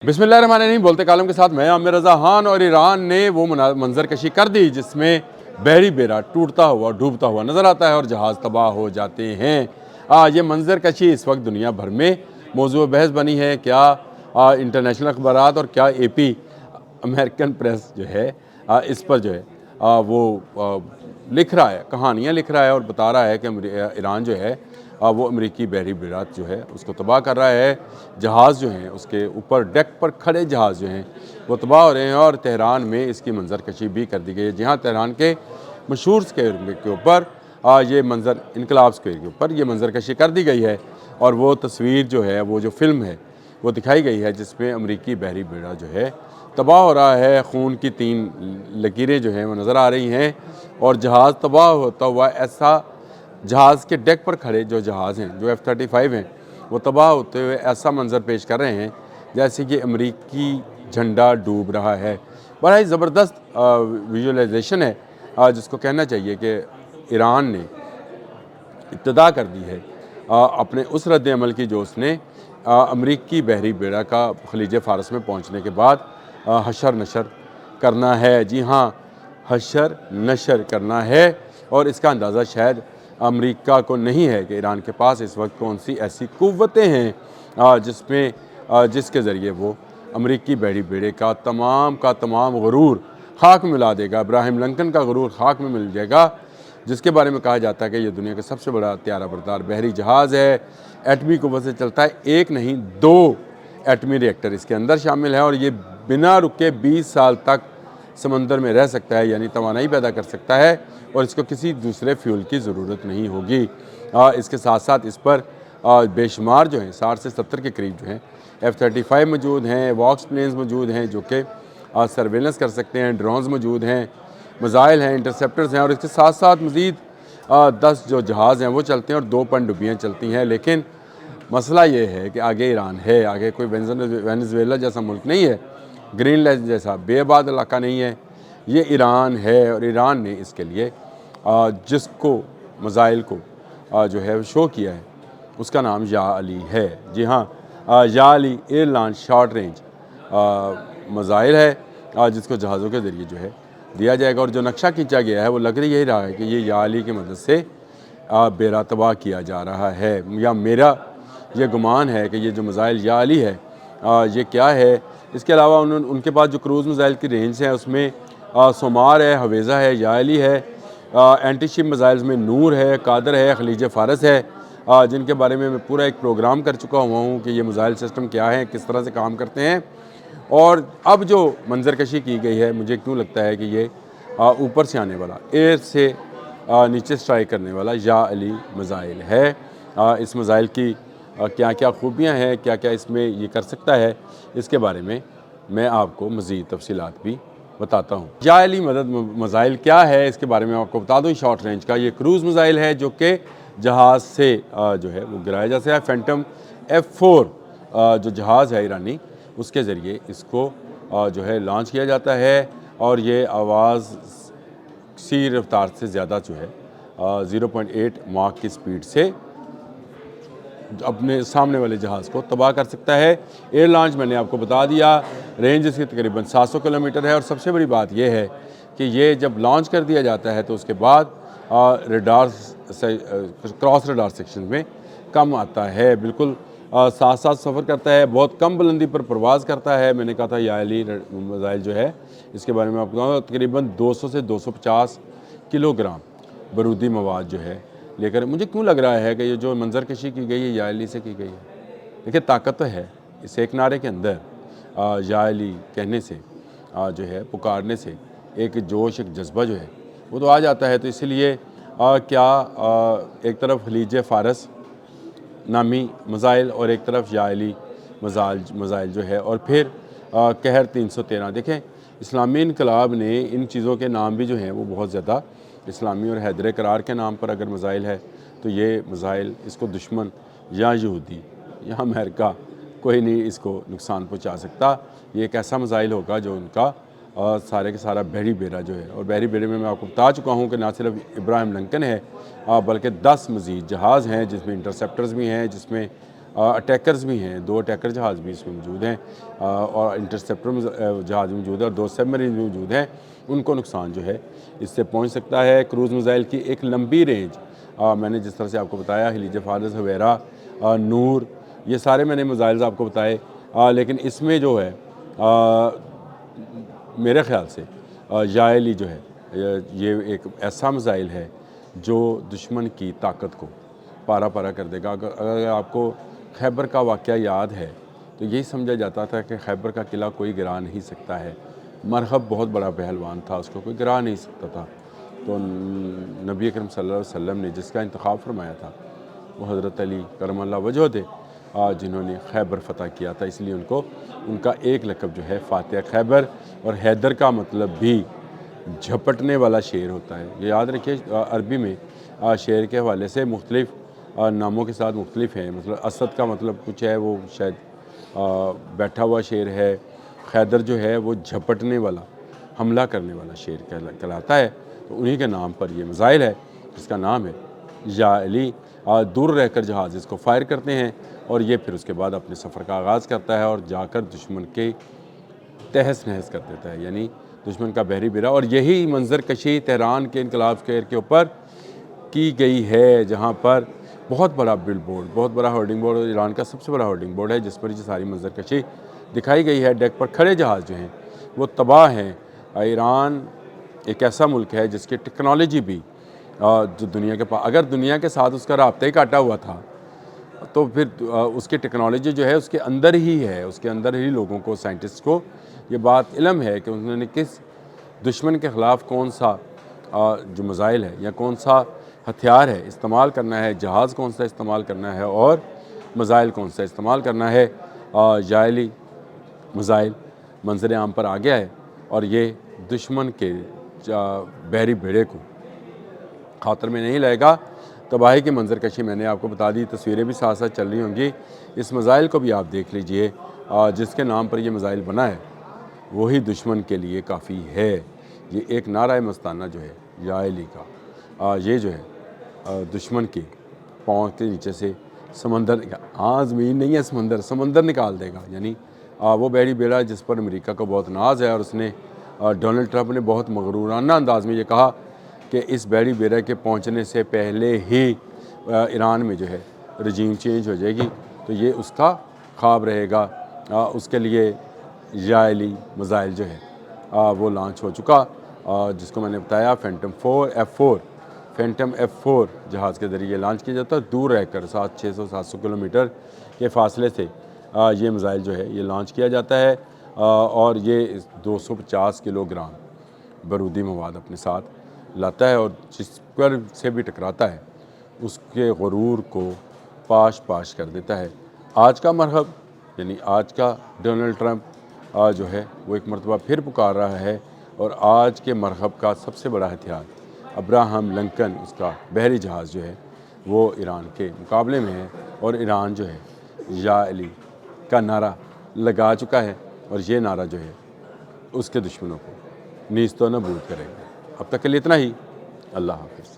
बिस्मिल्लाहिर्रहमानिर्रहीम। बोलते कालम के साथ मैं आमिर रज़ा खान। और ईरान ने वो मंजर कशी कर दी जिसमें बहरी बेड़ा टूटता हुआ डूबता हुआ नज़र आता है और जहाज़ तबाह हो जाते हैं। ये मंजर कशी इस वक्त दुनिया भर में मौजूद बहस बनी है। क्या इंटरनेशनल अखबारात और क्या AP अमेरिकन प्रेस जो है इस पर जो है लिख रहा है, कहानियाँ लिख रहा है और बता रहा है कि ईरान जो है वो अमेरिकी बहरी बेड़ा जो है उसको तबाह कर रहा है। जहाज़ जो हैं उसके ऊपर डेक पर खड़े जहाज़ जो हैं वो तबाह हो रहे हैं और तेहरान में इसकी मंजर कशी भी कर दी गई है। जहाँ तेहरान के मशहूर स्क्वायर के ऊपर ये मंजर इनकलाब स्क्वायर के ऊपर ये मंजर कशी कर दी गई है और वो तस्वीर जो है वो जो फिल्म है वो दिखाई गई है जिसमें अमेरिकी बहरी बेड़ा जो है तबाह हो रहा है। खून की 3 लकीरें जो हैं वो नज़र आ रही हैं और जहाज़ तबाह होता हुआ ऐसा जहाज़ के डेक पर खड़े जो जहाज़ हैं जो F-35 हैं वो तबाह होते हुए ऐसा मंजर पेश कर रहे हैं जैसे कि अमेरिकी झंडा डूब रहा है। बड़ा ही ज़बरदस्त विजुअलाइजेशन है जिसको कहना चाहिए कि ईरान ने इब्तिदा कर दी है अपने उस रद्द अमल की जो उसने अमेरिकी बहरी बेड़ा का खलीज फ़ारस में पहुँचने के बाद हशर नशर करना है। जी हाँ, हशर नशर करना है और इसका अंदाज़ा शायद अमेरिका को नहीं है कि ईरान के पास इस वक्त कौन सी ऐसी क़ुव्वतें हैं जिसके ज़रिए वो अमेरिकी बहरी बेड़े का तमाम गरूर खाक में मिला देगा। इब्राहिम लिंकन का गरूर खाक में मिल जाएगा, जिसके बारे में कहा जाता है कि ये दुनिया का सबसे बड़ा त्यारा बरदार बहरी जहाज़ है। एटमी क़ुव्वत से चलता है, 1 नहीं 2 एटमी रिएक्टर इसके अंदर शामिल है और ये बिना रुके 20 साल तक समंदर में रह सकता है, यानी तवानाई पैदा कर सकता है और इसको किसी दूसरे फ्यूल की ज़रूरत नहीं होगी। इसके साथ साथ इस पर बेशुमार जो हैं 60 से 70 के करीब जो हैं F-35 मौजूद हैं, वॉक्स प्लेन्स मौजूद हैं जो कि सर्वेलेंस कर सकते हैं, ड्रोन्स मौजूद हैं, मिसाइल हैं, इंटरसेप्टर्स हैं और इसके साथ साथ मज़ीद 10 जो जहाज़ हैं वो चलते हैं और 2 पनडुब्बियाँ चलती हैं। लेकिन मसला ये है कि आगे ईरान है, आगे कोई वेनेज़ुएला जैसा मुल्क नहीं है, ग्रीनलैंड जैसा बेआबाद इलाका नहीं है, ये ईरान है। और ईरान ने इसके लिए जिसको मिसाइल को जो है शो किया है उसका नाम या अली है। जी हाँ, या Ali air launch short range missile है जिसको जहाज़ों के ज़रिए जो है दिया जाएगा और जो नक्शा खींचा गया है वो लग यही रहा है कि ये या अली की मदद से बेड़ा तबाह किया जा रहा है। या मेरा ये गुमान है कि ये जो मिसाइल या अली है ये क्या है। इसके अलावा उनके पास जो क्रूज़ मिसाइल की रेंज है उसमें सोमार है, हवेज़ा है, या अली है। एंटी शिप मिसाइल्स में नूर है, कादर है, खलीज फ़ारस है, जिनके बारे में मैं पूरा एक प्रोग्राम कर चुका हुआ हूँ कि ये मिसाइल सिस्टम क्या है, किस तरह से काम करते हैं। और अब जो मंजर कशी की गई है मुझे क्यों लगता है कि ये ऊपर से आने वाला, एयर से नीचे स्ट्राइक करने वाला या अली मिसाइल है। इस मिसाइल की क्या क्या खूबियाँ हैं, क्या क्या इसमें ये कर सकता है, इसके बारे में मैं आपको मज़ीद तफसीलात भी बताता हूँ। या अली मिसाइल क्या है इसके बारे में आपको बता दूँ। शॉर्ट रेंज का ये क्रूज़ मिसाइल है जो कि जहाज़ से जो है वो गिराया जा सकता है। फैंटम F-4 जो जहाज़ है ईरानी उसके ज़रिए इसको जो है लॉन्च किया जाता है और ये आवाज़ सी रफ्तार से ज़्यादा जो है 0.8 माक की स्पीड से अपने सामने वाले जहाज़ को तबाह कर सकता है। एयर लॉन्च मैंने आपको बता दिया, रेंज इसकी तकरीबन 700 किलोमीटर है। और सबसे बड़ी बात यह है कि ये जब लॉन्च कर दिया जाता है तो उसके बाद रडार से क्रॉस रडार सेक्शन में कम आता है, बिल्कुल साथ साथ सफ़र करता है, बहुत कम बुलंदी पर परवाज़ करता है। मैंने कहा था या अली मिसाइल जो है इसके बारे में आपको बताऊँगा, तकरीबन 200 से 250 किलोग्राम बारूदी मवाद जो है लेकर। मुझे क्यों लग रहा है कि ये जो मंजर कशी की गई है या अली से की गई है। देखिए ताकत तो है इस एक नारे के अंदर, या अली कहने से जो है पुकारने से एक जोश एक जज्बा जो है वो तो आ जाता है। तो इसलिए एक तरफ खलीज फ़ारस नामी मिसाइल और एक तरफ या अली मिसाइल जो है और फिर कहर 313। देखें इस्लामी इनकलाब ने इन चीज़ों के नाम भी जो हैं वो बहुत ज़्यादा इस्लामी और हैदर करार के नाम पर अगर मिसाइल है तो ये मिसाइल इसको दुश्मन या यहूदी या अमेरिका कोई नहीं इसको नुकसान पहुंचा सकता। ये एक ऐसा मिसाइल होगा जो उनका सारे के सारा बहरी बेड़ा जो है, और बहरी बेड़े में मैं आपको बता चुका हूँ कि ना सिर्फ इब्राहिम लिंकन है बल्कि 10 मज़ीद जहाज़ हैं जिसमें इंटरसेप्टर्स भी हैं, जिसमें اٹیکرز بھی ہیں، 2 اٹیکر جہاز بھی اس میں موجود ہیں اور انٹرسیپٹر جہاز بھی موجود ہے اور 2 سب مرین بھی موجود ہیں، ان کو نقصان جو ہے اس سے پہنچ سکتا ہے۔ کروز میزائل کی ایک لمبی رینج، میں نے جس طرح سے آپ کو بتایا ہلیج فارس، ہویرا، نور، یہ سارے میں نے میزائلز آپ کو بتائے، لیکن اس میں جو ہے میرے خیال سے یائلی جو ہے یہ ایک ایسا میزائل ہے جو دشمن کی طاقت کو پارا پارا کر دے گا۔ اگر آپ کو خیبر کا واقعہ یاد ہے تو یہی سمجھا جاتا تھا کہ خیبر کا قلعہ کوئی گرا نہیں سکتا ہے، مرہب بہت بڑا پہلوان تھا، اس کو کوئی گرا نہیں سکتا تھا، تو نبی اکرم صلی اللہ علیہ وسلم نے جس کا انتخاب فرمایا تھا وہ حضرت علی کرم اللہ وجہہ تھے، جنہوں نے خیبر فتح کیا تھا، اس لیے ان کا ایک لقب جو ہے فاتح خیبر، اور حیدر کا مطلب بھی جھپٹنے والا شیر ہوتا ہے۔ یہ یاد رکھیے، عربی میں شیر کے حوالے سے مختلف ناموں کے ساتھ مختلف ہیں، مطلب اسد کا مطلب کچھ ہے، وہ شاید بیٹھا ہوا شیر ہے، خیدر جو ہے وہ جھپٹنے والا، حملہ کرنے والا شیر کہلاتا ہے، تو انہی کے نام پر یہ میزائل ہے جس کا نام ہے یائلی۔ دور رہ کر جہاز اس کو فائر کرتے ہیں اور یہ پھر اس کے بعد اپنے سفر کا آغاز کرتا ہے اور جا کر دشمن کے تہس نہس کر دیتا ہے، یعنی دشمن کا بحری بیڑا۔ اور یہی منظر کشی تہران کے انقلاب اسکوائر کے اوپر کی گئی ہے، جہاں پر بہت بڑا بل بورڈ، بہت بڑا ہورڈنگ بورڈ، ایران کا سب سے بڑا ہورڈنگ بورڈ ہے جس پر یہ ساری منظر کشی دکھائی گئی ہے۔ ڈیک پر کھڑے جہاز جو ہیں وہ تباہ ہیں۔ ایران ایک ایسا ملک ہے جس کی ٹیکنالوجی بھی جو دنیا کے پاس، اگر دنیا کے ساتھ اس کا رابطہ ہی کاٹا ہوا تھا تو پھر اس کی ٹیکنالوجی جو ہے اس کے اندر ہی ہے، اس کے اندر ہی لوگوں کو، سائنٹسٹ کو یہ بات علم ہے کہ انہوں نے کس دشمن کے خلاف کون سا جو میزائل ہے یا کون سا ہتھیار ہے استعمال کرنا ہے، جہاز کون سا استعمال کرنا ہے اور میزائل کون سا استعمال کرنا ہے۔ یائلی میزائل منظر عام پر آ گیا ہے اور یہ دشمن کے بحری بیڑے کو خاطر میں نہیں لائے گا۔ تباہی کی منظر کشی میں نے آپ کو بتا دی، تصویریں بھی ساتھ ساتھ چل رہی ہوں گی، اس میزائل کو بھی آپ دیکھ لیجئے، جس کے نام پر یہ میزائل بنا ہے وہی دشمن کے لیے کافی ہے۔ یہ ایک نعرہ مستانہ جو ہے یائلی کا، یہ جو ہے دشمن کے پاؤں کے نیچے سے سمندر، زمین نہیں ہے، سمندر نکال دے گا، یعنی وہ بحری بیڑا جس پر امریکہ کو بہت ناز ہے، اور اس نے ڈونلڈ ٹرمپ نے بہت مغرورانہ انداز میں یہ کہا کہ اس بحری بیڑے کے پہنچنے سے پہلے ہی ایران میں جو ہے رجیم چینج ہو جائے گی، تو یہ اس کا خواب رہے گا۔ اس کے لیے یائلی میزائل جو ہے وہ لانچ ہو چکا، جس کو میں نے بتایا فینٹم F4 جہاز کے ذریعے لانچ کیا جاتا ہے، دور رہ کر 600-700 کلومیٹر کے فاصلے سے یہ میزائل جو ہے یہ لانچ کیا جاتا ہے، اور یہ 250 کلو گرام بارودی مواد اپنے ساتھ لاتا ہے، اور جس پر سے بھی ٹکراتا ہے اس کے غرور کو پاش کر دیتا ہے۔ آج کا مرحب، یعنی آج کا ڈونلڈ ٹرمپ جو ہے وہ ایک مرتبہ پھر پکار رہا ہے، اور آج کے مرحب کا سب سے بڑا ہتھیار ابراہم لنکن، اس کا بحری جہاز جو ہے وہ ایران کے مقابلے میں ہے، اور ایران جو ہے یائلی کا نعرہ لگا چکا ہے، اور یہ نعرہ جو ہے اس کے دشمنوں کو نیست و نابود کرے گا۔ اب تک کے لیے اتنا ہی، اللہ حافظ۔